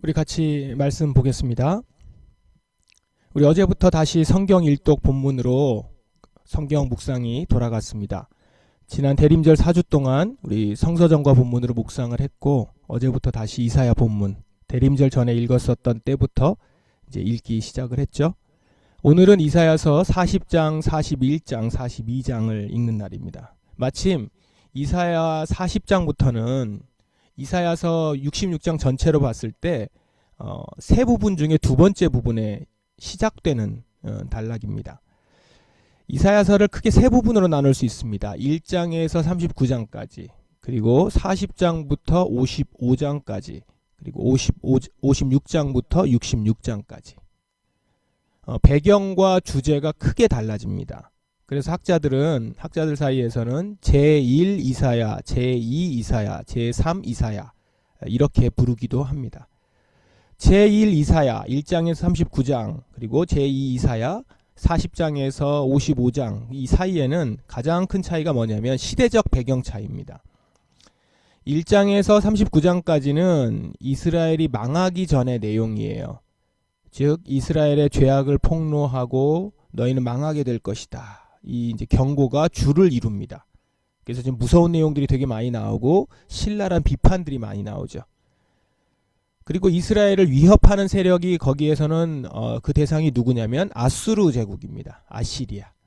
우리 같이 말씀 보겠습니다. 우리 어제부터 다시 성경 일독 본문으로 성경 묵상이 돌아갔습니다. 지난 대림절 4주 동안 우리 성서정과 본문으로 묵상을 했고, 어제부터 다시 이사야 본문, 대림절 전에 읽었었던 때부터 이제 읽기 시작을 했죠. 오늘은 이사야서 40장, 41장, 42장을 읽는 날입니다. 마침 이사야 40장부터는 이사야서 66장 전체로 봤을 때 세 부분 중에 두 번째 부분에 시작되는 단락입니다. 이사야서를 크게 세 부분으로 나눌 수 있습니다. 1장에서 39장까지, 그리고 40장부터 55장까지, 그리고 56장부터 66장까지. 배경과 주제가 크게 달라집니다. 그래서 학자들 사이에서는 제1 이사야, 제2 이사야, 제3 이사야 이렇게 부르기도 합니다. 제1 이사야 1장에서 39장, 그리고 제2 이사야 40장에서 55장, 이 사이에는 가장 큰 차이가 뭐냐면 시대적 배경 차이입니다. 1장에서 39장까지는 이스라엘이 망하기 전의 내용이에요. 즉 이스라엘의 죄악을 폭로하고 너희는 망하게 될 것이다, 이 이제 경고가 주를 이룹니다. 그래서 지금 무서운 내용들이 되게 많이 나오고 신랄한 비판들이 많이 나오죠. 그리고 이스라엘을 위협하는 세력이 거기에서는 그 대상이 누구냐면 아수르 제국입니다.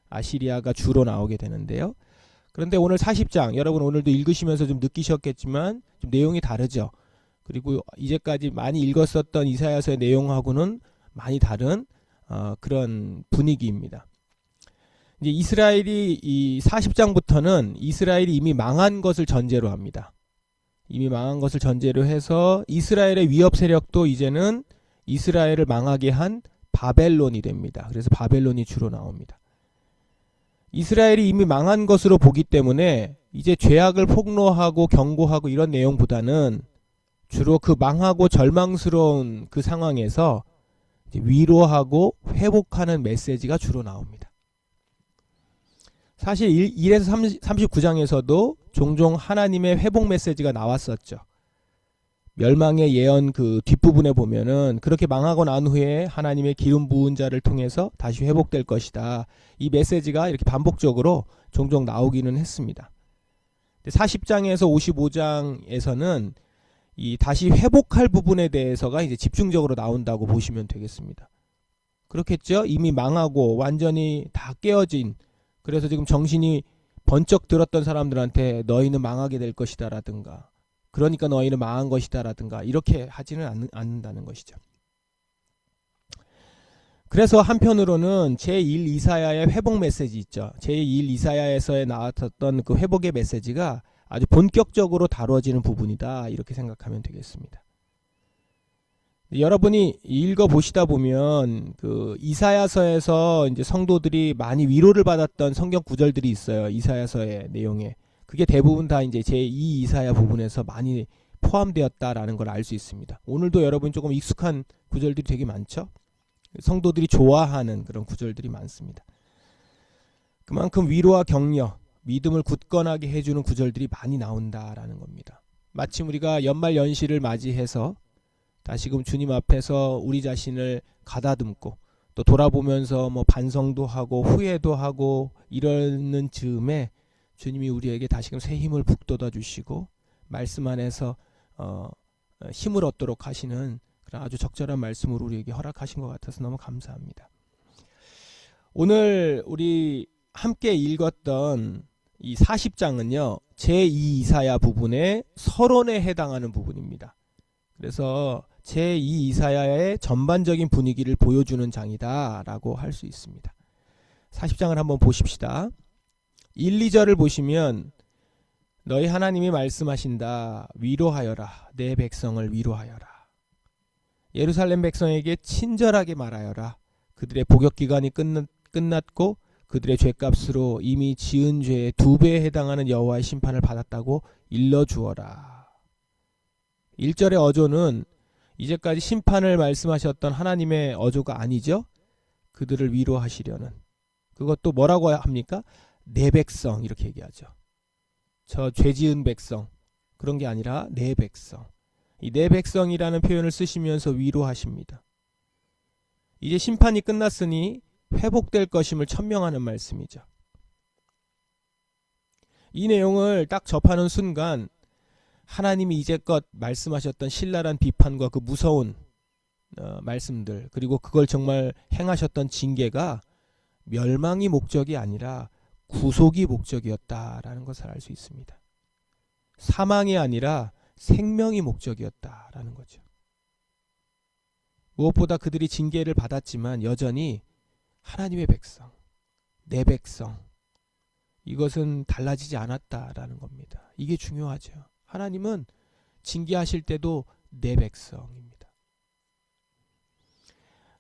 아시리아가 주로 나오게 되는데요. 그런데 오늘 40장, 여러분 오늘도 읽으시면서 좀 느끼셨겠지만 좀 내용이 다르죠. 그리고 이제까지 많이 읽었었던 이사야서의 내용하고는 많이 다른 그런 분위기입니다. 이제 이스라엘이 이 40장부터는 이스라엘이 이미 망한 것을 전제로 합니다. 이미 망한 것을 전제로 해서 이스라엘의 위협 세력도 이제는 이스라엘을 망하게 한 바벨론이 됩니다. 그래서 바벨론이 주로 나옵니다. 이스라엘이 이미 망한 것으로 보기 때문에 이제 죄악을 폭로하고 경고하고 이런 내용보다는 주로 그 망하고 절망스러운 그 상황에서 위로하고 회복하는 메시지가 주로 나옵니다. 사실 1에서 39장에서도 종종 하나님의 회복 메시지가 나왔었죠. 멸망의 예언 그 뒷부분에 보면은 그렇게 망하고 난 후에 하나님의 기름 부은 자를 통해서 다시 회복될 것이다, 이 메시지가 이렇게 반복적으로 종종 나오기는 했습니다. 40장에서 55장에서는 이 다시 회복할 부분에 대해서가 이제 집중적으로 나온다고 보시면 되겠습니다. 그렇겠죠? 이미 망하고 완전히 다 깨어진, 그래서 지금 정신이 번쩍 들었던 사람들한테 너희는 망하게 될 것이다 라든가, 그러니까 너희는 망한 것이다 라든가 이렇게 하지는 않는다는 것이죠. 그래서 한편으로는 제1 이사야의 회복 메시지 있죠. 제1 이사야에서 나왔던 그 회복의 메시지가 아주 본격적으로 다뤄지는 부분이다, 이렇게 생각하면 되겠습니다. 여러분이 읽어보시다 보면 그 이사야서에서 이제 성도들이 많이 위로를 받았던 성경 구절들이 있어요. 이사야서의 내용에. 그게 대부분 다 이제 제2 이사야 부분에서 많이 포함되었다라는 걸 알 수 있습니다. 오늘도 여러분 조금 익숙한 구절들이 되게 많죠. 성도들이 좋아하는 그런 구절들이 많습니다. 그만큼 위로와 격려, 믿음을 굳건하게 해주는 구절들이 많이 나온다라는 겁니다. 마침 우리가 연말 연시를 맞이해서 다시금 주님 앞에서 우리 자신을 가다듬고 또 돌아보면서 뭐 반성도 하고 후회도 하고 이러는 즈음에 주님이 우리에게 다시금 새 힘을 북돋아 주시고 말씀 안에서 힘을 얻도록 하시는 그런 아주 적절한 말씀으로 우리에게 허락하신 것 같아서 너무 감사합니다. 오늘 우리 함께 읽었던 이 40장은요, 제2 이사야 부분의 서론에 해당하는 부분입니다. 그래서 제2 이사야의 전반적인 분위기를 보여주는 장이다 라고 할 수 있습니다. 40장을 한번 보십시다. 1, 2절을 보시면 너희 하나님이 말씀하신다. 위로하여라. 내 백성을 위로하여라. 예루살렘 백성에게 친절하게 말하여라. 그들의 복역기간이 끝났고 그들의 죄값으로 이미 지은 죄의 2배에 해당하는 여호와의 심판을 받았다고 일러주어라. 1절의 어조는 이제까지 심판을 말씀하셨던 하나님의 어조가 아니죠. 그들을 위로하시려는, 그것도 뭐라고 합니까? 내 백성, 이렇게 얘기하죠. 저 죄지은 백성, 그런 게 아니라 내 백성. 이 내 백성이라는 표현을 쓰시면서 위로하십니다. 이제 심판이 끝났으니 회복될 것임을 천명하는 말씀이죠. 이 내용을 딱 접하는 순간 하나님이 이제껏 말씀하셨던 신랄한 비판과 그 무서운 말씀들, 그리고 그걸 정말 행하셨던 징계가 멸망이 목적이 아니라 구속이 목적이었다라는 것을 알 수 있습니다. 사망이 아니라 생명이 목적이었다라는 거죠. 무엇보다 그들이 징계를 받았지만 여전히 하나님의 백성, 내 백성, 이것은 달라지지 않았다라는 겁니다. 이게 중요하죠. 하나님은 징계하실 때도 내 백성입니다.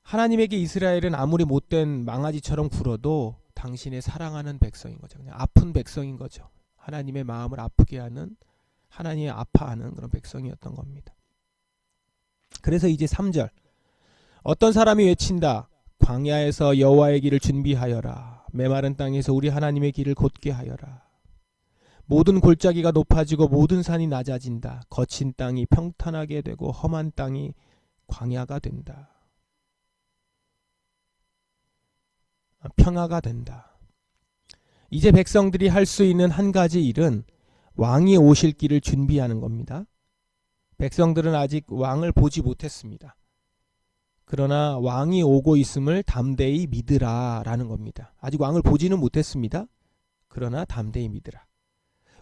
하나님에게 이스라엘은 아무리 못된 망아지처럼 굴어도 당신의 사랑하는 백성인 거죠. 그냥 아픈 백성인 거죠. 하나님의 마음을 아프게 하는, 하나님이 아파하는 그런 백성이었던 겁니다. 그래서 이제 3절, 어떤 사람이 외친다. 광야에서 여호와의 길을 준비하여라. 메마른 땅에서 우리 하나님의 길을 곧게 하여라. 모든 골짜기가 높아지고 모든 산이 낮아진다. 거친 땅이 평탄하게 되고 험한 땅이 광야가 된다. 평화가 된다. 이제 백성들이 할 수 있는 한 가지 일은 왕이 오실 길을 준비하는 겁니다. 백성들은 아직 왕을 보지 못했습니다. 그러나 왕이 오고 있음을 담대히 믿으라 라는 겁니다. 아직 왕을 보지는 못했습니다. 그러나 담대히 믿으라.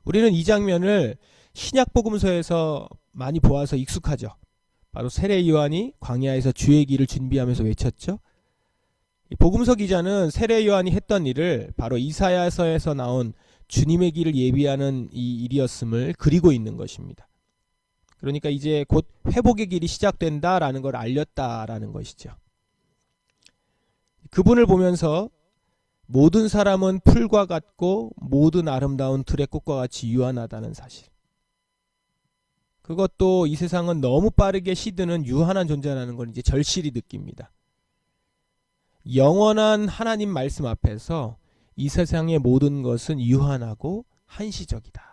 우리는 이 장면을 신약복음서에서 많이 보아서 익숙하죠. 바로 세례 요한이 광야에서 주의 길을 준비하면서 외쳤죠. 복음서 기자는 세례 요한이 했던 일을 바로 이사야서에서 나온 주님의 길을 예비하는 이 일이었음을 그리고 있는 것입니다. 그러니까 이제 곧 회복의 길이 시작된다라는 걸 알렸다라는 것이죠. 그분을 보면서 모든 사람은 풀과 같고 모든 아름다운 들의 꽃과 같이 유한하다는 사실. 그것도 이 세상은 너무 빠르게 시드는 유한한 존재라는 걸 이제 절실히 느낍니다. 영원한 하나님 말씀 앞에서 이 세상의 모든 것은 유한하고 한시적이다.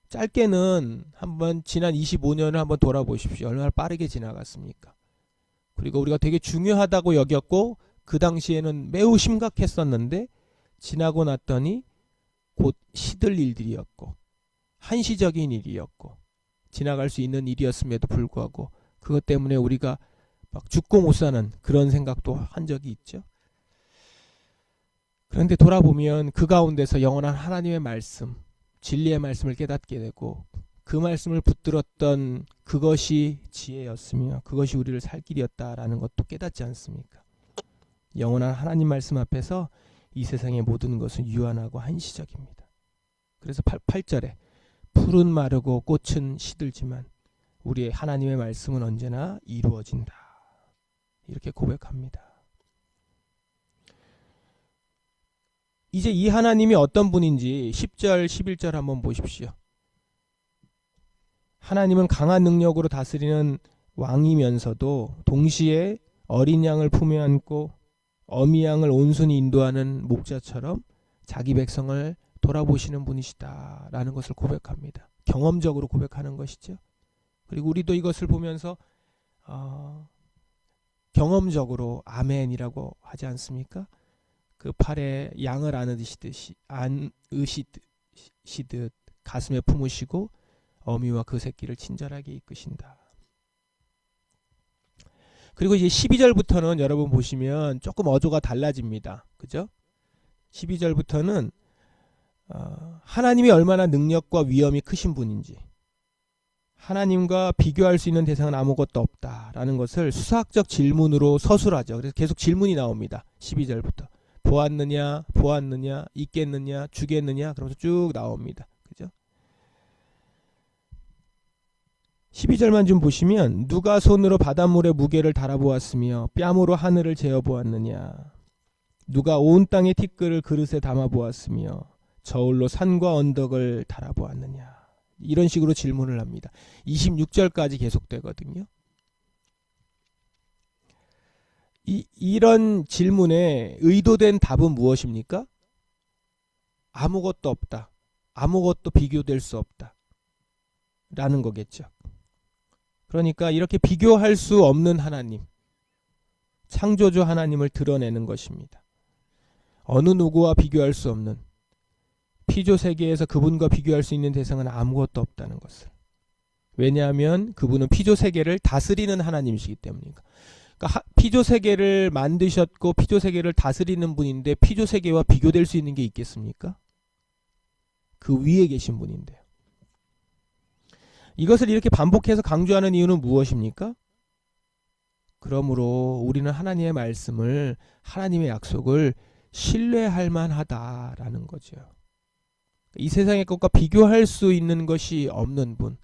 짧게는 한번 지난 25년을 한번 돌아보십시오. 얼마나 빠르게 지나갔습니까? 그리고 우리가 되게 중요하다고 여겼고 그 당시에는 매우 심각했었는데 지나고 났더니 곧 시들 일들이었고 한시적인 일이었고 지나갈 수 있는 일이었음에도 불구하고 그것 때문에 우리가 막 죽고 못 사는 그런 생각도 한 적이 있죠. 그런데 돌아보면 그 가운데서 영원한 하나님의 말씀, 진리의 말씀을 깨닫게 되고 그 말씀을 붙들었던 그것이 지혜였으며 그것이 우리를 살 길이었다라는 것도 깨닫지 않습니까? 영원한 하나님 말씀 앞에서 이 세상의 모든 것은 유한하고 한시적입니다. 그래서 8절에 풀은 마르고 꽃은 시들지만 우리의 하나님의 말씀은 언제나 이루어진다. 이렇게 고백합니다. 이제 이 하나님이 어떤 분인지 10절, 11절 한번 보십시오. 하나님은 강한 능력으로 다스리는 왕이면서도 동시에 어린 양을 품에 안고 어미 양을 온순히 인도하는 목자처럼 자기 백성을 돌아보시는 분이시다 라는 것을 고백합니다. 경험적으로 고백하는 것이죠. 그리고 우리도 이것을 보면서 경험적으로 아멘이라고 하지 않습니까? 그 팔에 양을 안으시듯 가슴에 품으시고 어미와 그 새끼를 친절하게 이끄신다. 그리고 이제 12절부터는 여러분 보시면 조금 어조가 달라집니다. 그죠? 12절부터는 하나님이 얼마나 능력과 위엄이 크신 분인지 하나님과 비교할 수 있는 대상은 아무것도 없다라는 것을 수사학적 질문으로 서술하죠. 그래서 계속 질문이 나옵니다. 12절부터. 보았느냐, 보았느냐, 있겠느냐, 주겠느냐, 그러면서 쭉 나옵니다. 그죠? 12절만 좀 보시면 누가 손으로 바닷물의 무게를 달아보았으며 뺨으로 하늘을 재어보았느냐. 누가 온 땅의 티끌을 그릇에 담아보았으며 저울로 산과 언덕을 달아보았느냐. 이런 식으로 질문을 합니다. 26절까지 계속되거든요. 이런 질문에 의도된 답은 무엇입니까? 아무것도 없다. 아무것도 비교될 수 없다. 라는 거겠죠. 그러니까 이렇게 비교할 수 없는 하나님, 창조주 하나님을 드러내는 것입니다. 어느 누구와 비교할 수 없는, 피조 세계에서 그분과 비교할 수 있는 대상은 아무것도 없다는 것을. 왜냐하면 그분은 피조 세계를 다스리는 하나님이시기 때문이니까. 그러니까 피조 세계를 만드셨고 피조 세계를 다스리는 분인데 피조 세계와 비교될 수 있는 게 있겠습니까? 그 위에 계신 분인데요. 이것을 이렇게 반복해서 강조하는 이유는 무엇입니까? 그러므로 우리는 하나님의 말씀을, 하나님의 약속을 신뢰할 만하다라는 거죠. 이 세상의 것과 비교할 수 있는 것이 없는 분,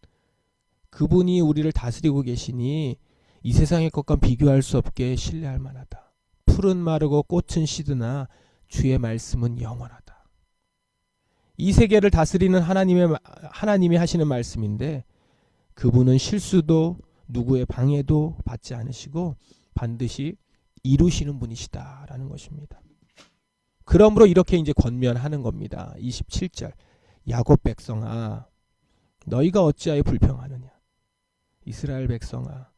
그분이 우리를 다스리고 계시니 이 세상의 것과 비교할 수 없게 신뢰할 만하다. 풀은 마르고 꽃은 시드나 주의 말씀은 영원하다. 이 세계를 다스리는 하나님이 하시는 말씀인데 그분은 실수도 누구의 방해도 받지 않으시고 반드시 이루시는 분이시다라는 것입니다. 그러므로 이렇게 이제 권면하는 겁니다. 27절. 야곱 백성아, 너희가 어찌하여 불평하느냐? 이스라엘 백성아,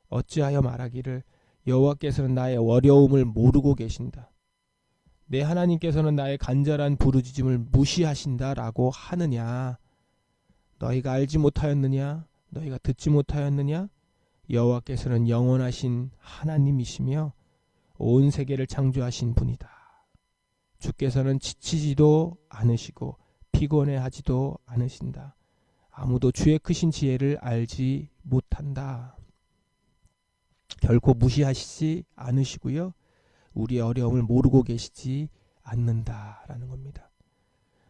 어찌하여 말하기를 여호와께서는 나의 어려움을 모르고 계신다. 내 하나님께서는 나의 간절한 부르짖음을 무시하신다라고 하느냐? 너희가 알지 못하였느냐? 너희가 듣지 못하였느냐? 여호와께서는 영원하신 하나님이시며 온 세계를 창조하신 분이다. 주께서는 지치지도 않으시고 피곤해하지도 않으신다. 아무도 주의 크신 지혜를 알지 못한다. 결코 무시하시지 않으시고요. 우리의 어려움을 모르고 계시지 않는다라는 겁니다.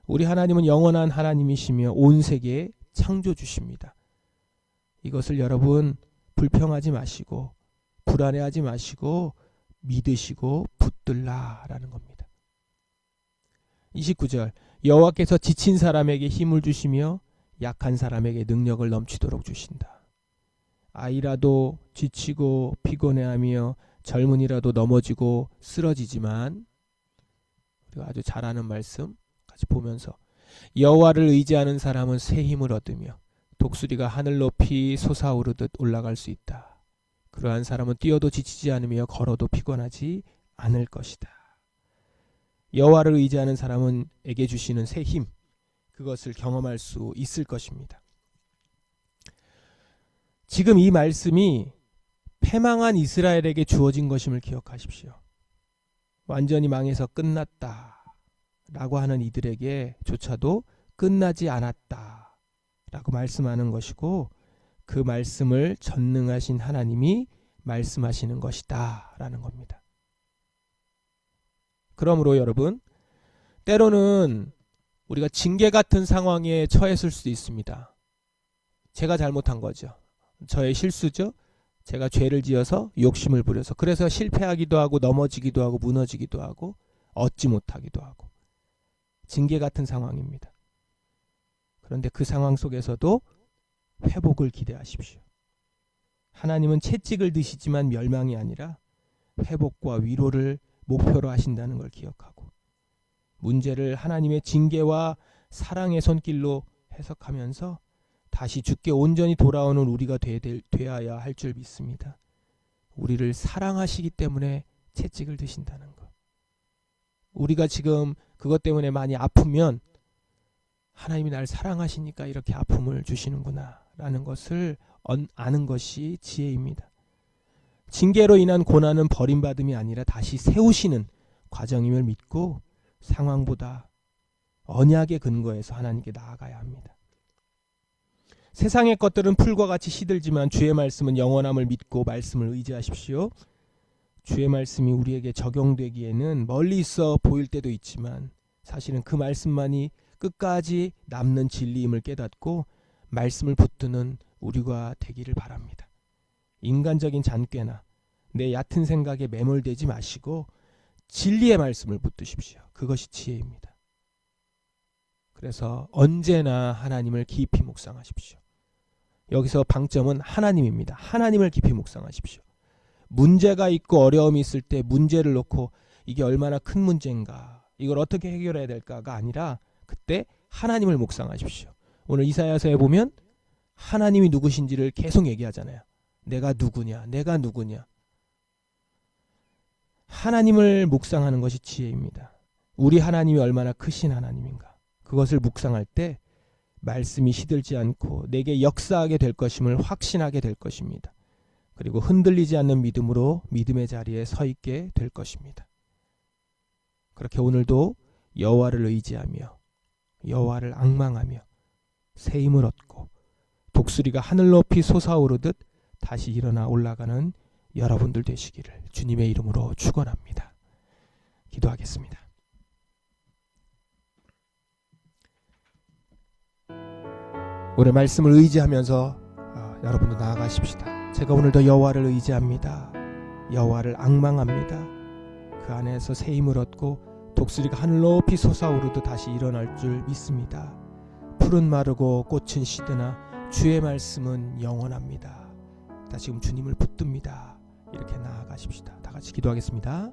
우리 하나님은 영원한 하나님이시며 온 세계의 창조주십니다. 이것을 여러분 불평하지 마시고 불안해하지 마시고 믿으시고 붙들라라는 겁니다. 29절. 여호와께서 지친 사람에게 힘을 주시며 약한 사람에게 능력을 넘치도록 주신다. 아이라도 지치고 피곤해하며 젊은이라도 넘어지고 쓰러지지만, 우리가 아주 잘 아는 말씀 같이 보면서, 여호와를 의지하는 사람은 새 힘을 얻으며 독수리가 하늘 높이 솟아오르듯 올라갈 수 있다. 그러한 사람은 뛰어도 지치지 않으며 걸어도 피곤하지 않을 것이다. 여호와를 의지하는 사람은 에게 주시는 새 힘, 그것을 경험할 수 있을 것입니다. 지금 이 말씀이 패망한 이스라엘에게 주어진 것임을 기억하십시오. 완전히 망해서 끝났다 라고 하는 이들에게 조차도 끝나지 않았다 라고 말씀하는 것이고, 그 말씀을 전능하신 하나님이 말씀하시는 것이다 라는 겁니다. 그러므로 여러분, 때로는 우리가 징계 같은 상황에 처했을 수도 있습니다. 제가 잘못한 거죠. 저의 실수죠. 제가 죄를 지어서 욕심을 부려서, 그래서 실패하기도 하고 넘어지기도 하고 무너지기도 하고 얻지 못하기도 하고, 징계 같은 상황입니다. 그런데 그 상황 속에서도 회복을 기대하십시오. 하나님은 채찍을 드시지만 멸망이 아니라 회복과 위로를 목표로 하신다는 걸 기억하고, 문제를 하나님의 징계와 사랑의 손길로 해석하면서 다시 주께 온전히 돌아오는 우리가 되어야 할 줄 믿습니다. 우리를 사랑하시기 때문에 채찍을 드신다는 것. 우리가 지금 그것 때문에 많이 아프면 하나님이 나를 사랑하시니까 이렇게 아픔을 주시는구나 라는 것을 아는 것이 지혜입니다. 징계로 인한 고난은 버림받음이 아니라 다시 세우시는 과정임을 믿고 상황보다 언약의 근거에서 하나님께 나아가야 합니다. 세상의 것들은 풀과 같이 시들지만 주의 말씀은 영원함을 믿고 말씀을 의지하십시오. 주의 말씀이 우리에게 적용되기에는 멀리 있어 보일 때도 있지만 사실은 그 말씀만이 끝까지 남는 진리임을 깨닫고 말씀을 붙드는 우리가 되기를 바랍니다. 인간적인 잔꾀나 내 얕은 생각에 매몰되지 마시고 진리의 말씀을 붙드십시오. 그것이 지혜입니다. 그래서 언제나 하나님을 깊이 묵상하십시오. 여기서 방점은 하나님입니다. 하나님을 깊이 묵상하십시오. 문제가 있고 어려움이 있을 때 문제를 놓고 이게 얼마나 큰 문제인가, 이걸 어떻게 해결해야 될까가 아니라 그때 하나님을 묵상하십시오. 오늘 이사야서에 보면 하나님이 누구신지를 계속 얘기하잖아요. 내가 누구냐, 내가 누구냐. 하나님을 묵상하는 것이 지혜입니다. 우리 하나님이 얼마나 크신 하나님인가. 그것을 묵상할 때 말씀이 시들지 않고 내게 역사하게 될 것임을 확신하게 될 것입니다. 그리고 흔들리지 않는 믿음으로 믿음의 자리에 서 있게 될 것입니다. 그렇게 오늘도 여호와를 의지하며 여호와를 앙망하며 새 힘을 얻고 독수리가 하늘 높이 솟아오르듯 다시 일어나 올라가는 여러분들 되시기를 주님의 이름으로 축원합니다. 기도하겠습니다. 오늘 말씀을 의지하면서 여러분도 나아가십시다. 제가 오늘도 여호와를 의지합니다. 여호와를 앙망합니다. 그 안에서 새 힘을 얻고 독수리가 하늘 높이 솟아오르듯 다시 일어날 줄 믿습니다. 풀은 마르고 꽃은 시드나 주의 말씀은 영원합니다. 다시금 주님을 붙듭니다. 이렇게 나아가십시다. 다 같이 기도하겠습니다.